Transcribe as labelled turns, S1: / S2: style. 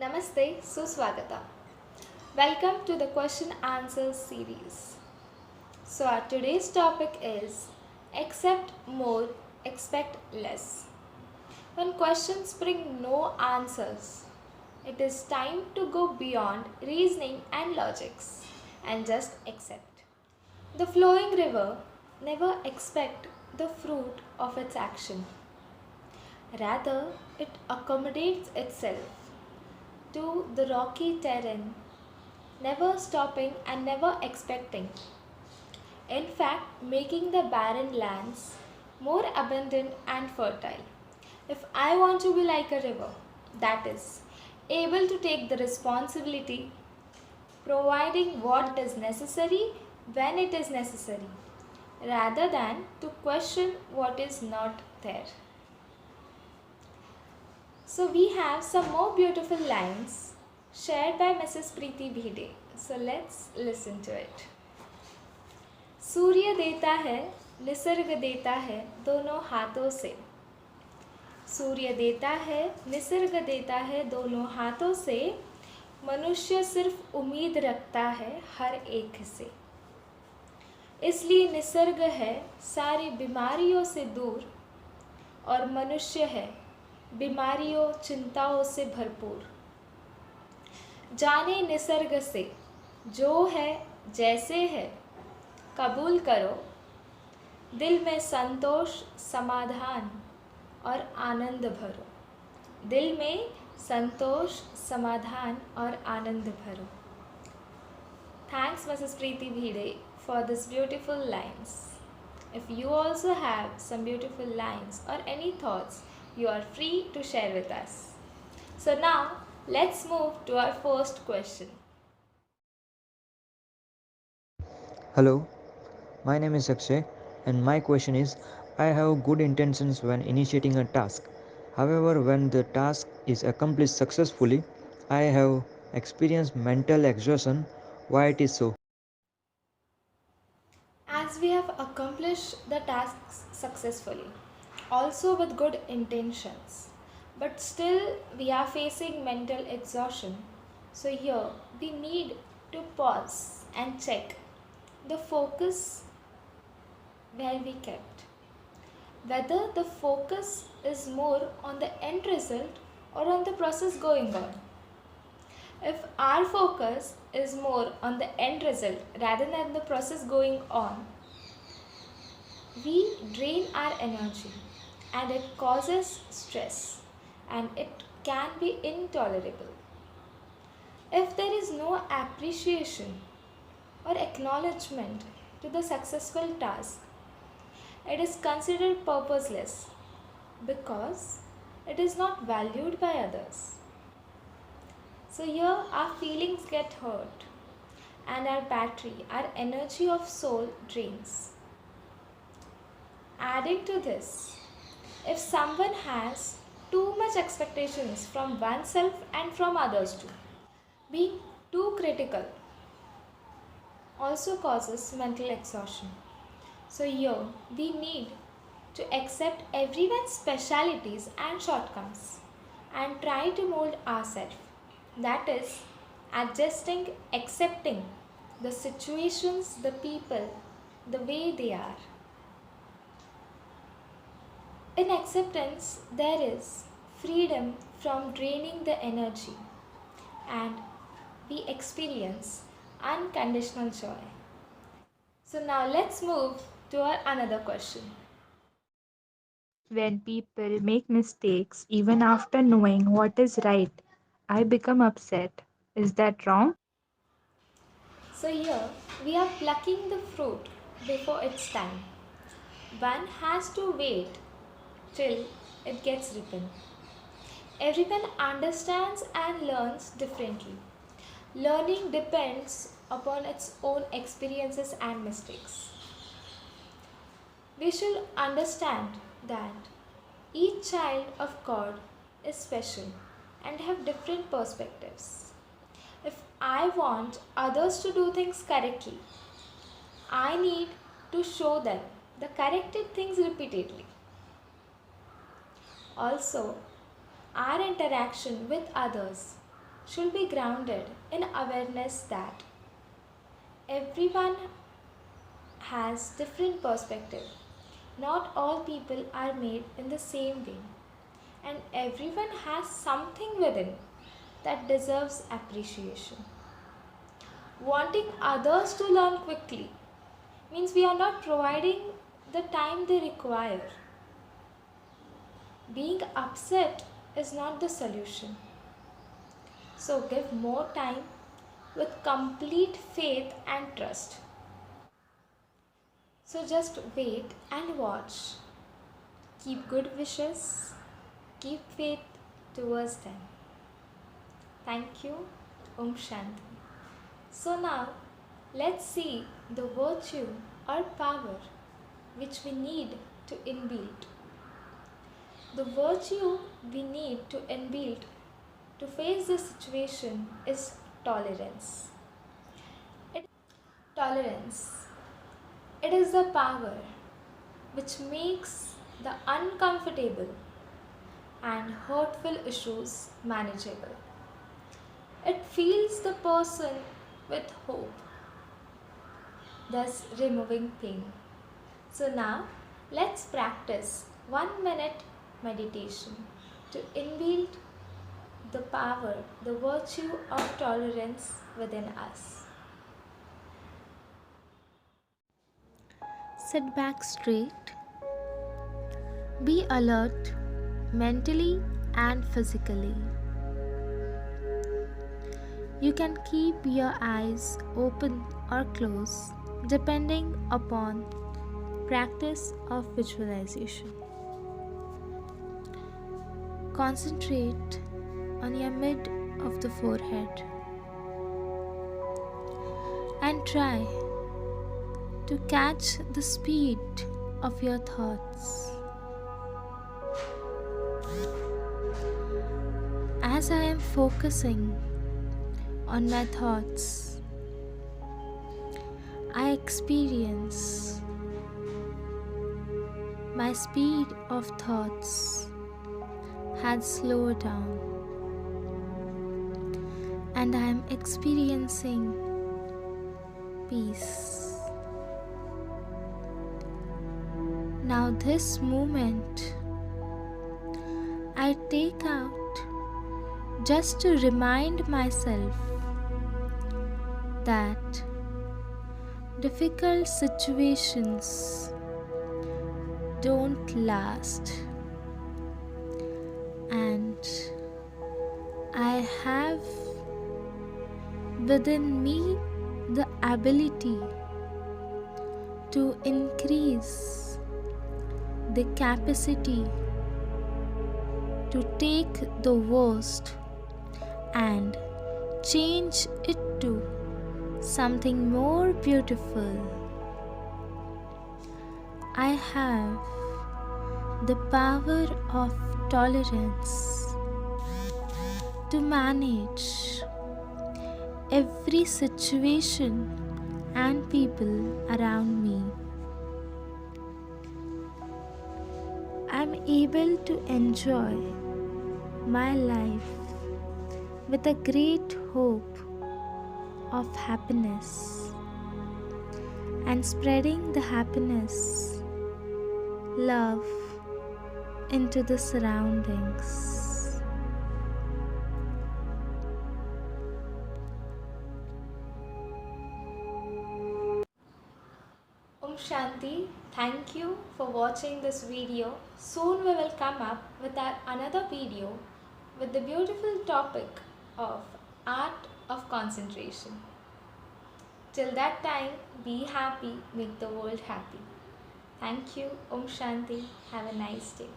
S1: Namaste, Suswagata. Welcome to the question answers series. So, our today's topic is accept more, expect less. When questions bring no answers, it is time to go beyond reasoning and logics and just accept. The flowing river never expects the fruit of its action. Rather, it accommodates itself to the rocky terrain, never stopping and never expecting. In fact, making the barren lands more abundant and fertile. If I want to be like a river, that is, able to take the responsibility, providing what is necessary when it is necessary, rather than to question what is not there. So we have some more beautiful lines shared by Mrs. Preeti Bhide. So let's listen to it. सूर्य देता है, निसर्ग देता है दोनों हाथों से. सूर्य देता है, निसर्ग देता है दोनों हाथों से. मनुष्य सिर्फ उम्मीद रखता है हर एक से. इसलिए निसर्ग है सारी बीमारियों से दूर और मनुष्य है बीमारियों चिंताओं से भरपूर. जाने निसर्ग से जो है जैसे है कबूल करो. दिल में संतोष समाधान और आनंद भरो. दिल में संतोष समाधान और आनंद भरो. Thanks Mrs. Preeti Bhide for this beautiful lines. If you also have some beautiful lines or any thoughts, you are free to share with us. So now let's move to our first question.
S2: Hello, my name is Akshay, and my question is I have good intentions when initiating a task. However, when the task is accomplished successfully, I have experienced mental exhaustion. Why it is so?
S1: As we have accomplished the tasks successfully, also with good intentions, but still we are facing mental exhaustion. So, here we need to pause and check the focus where we kept. Whether the focus is more on the end result or on the process going on. If our focus is more on the end result rather than the process going on, we drain our energy and it causes stress and it can be intolerable. If there is no appreciation or acknowledgement to the successful task, it is considered purposeless because it is not valued by others. So, here our feelings get hurt and our battery, our energy of soul drains. Adding to this, if someone has too much expectations from oneself and from others too, being too critical also causes mental exhaustion. So, here we need to accept everyone's specialities and shortcomings and try to mold ourselves. That is, adjusting, accepting the situations, the people, the way they are. In acceptance, there is freedom from draining the energy and we experience unconditional joy. So now let's move to our another question.
S3: When people make mistakes even after knowing what is right, I become upset. Is that wrong?
S1: So here we are plucking the fruit before its time. One has to wait till it gets ripened. Everyone understands and learns differently. Learning depends upon its own experiences and mistakes. We should understand that each child of God is special and have different perspectives. If I want others to do things correctly, I need to show them the corrected things repeatedly. Also, our interaction with others should be grounded in awareness that everyone has different perspective. Not all people are made in the same way, and everyone has something within that deserves appreciation. Wanting others to learn quickly means we are not providing the time they require. Being upset is not the solution. So give more time with complete faith and trust. So just wait and watch. Keep good wishes, keep faith towards them. Thank you. Om Shanti. So now let's see the virtue or power which we need to inbuild. The virtue we need to inbuild to face this situation is tolerance. Tolerance. It is the power which makes the uncomfortable and hurtful issues manageable. It fills the person with hope, thus removing pain. So now let's practice 1 minute meditation to inbuild the power, the virtue of tolerance within us. Sit back straight. Be alert mentally and physically. You can keep your eyes open or closed depending upon practice of visualization. Concentrate on your mid of the forehead and try to catch the speed of your thoughts. As I am focusing on my thoughts, I experience my speed of thoughts had slowed down, and I am experiencing peace. Now this moment I take out just to remind myself that difficult situations don't last, and I have within me the ability to increase the capacity to take the worst and change it to something more beautiful. I have the power of tolerance to manage every situation and people around me. I'm able to enjoy my life with a great hope of happiness and spreading the happiness, love into the surroundings. Om Shanti. Thank you for watching this video. Soon we will come up with another video with the beautiful topic of art of concentration. Till that time, be happy, make the world happy. Thank you. Om Shanti. Have a nice day.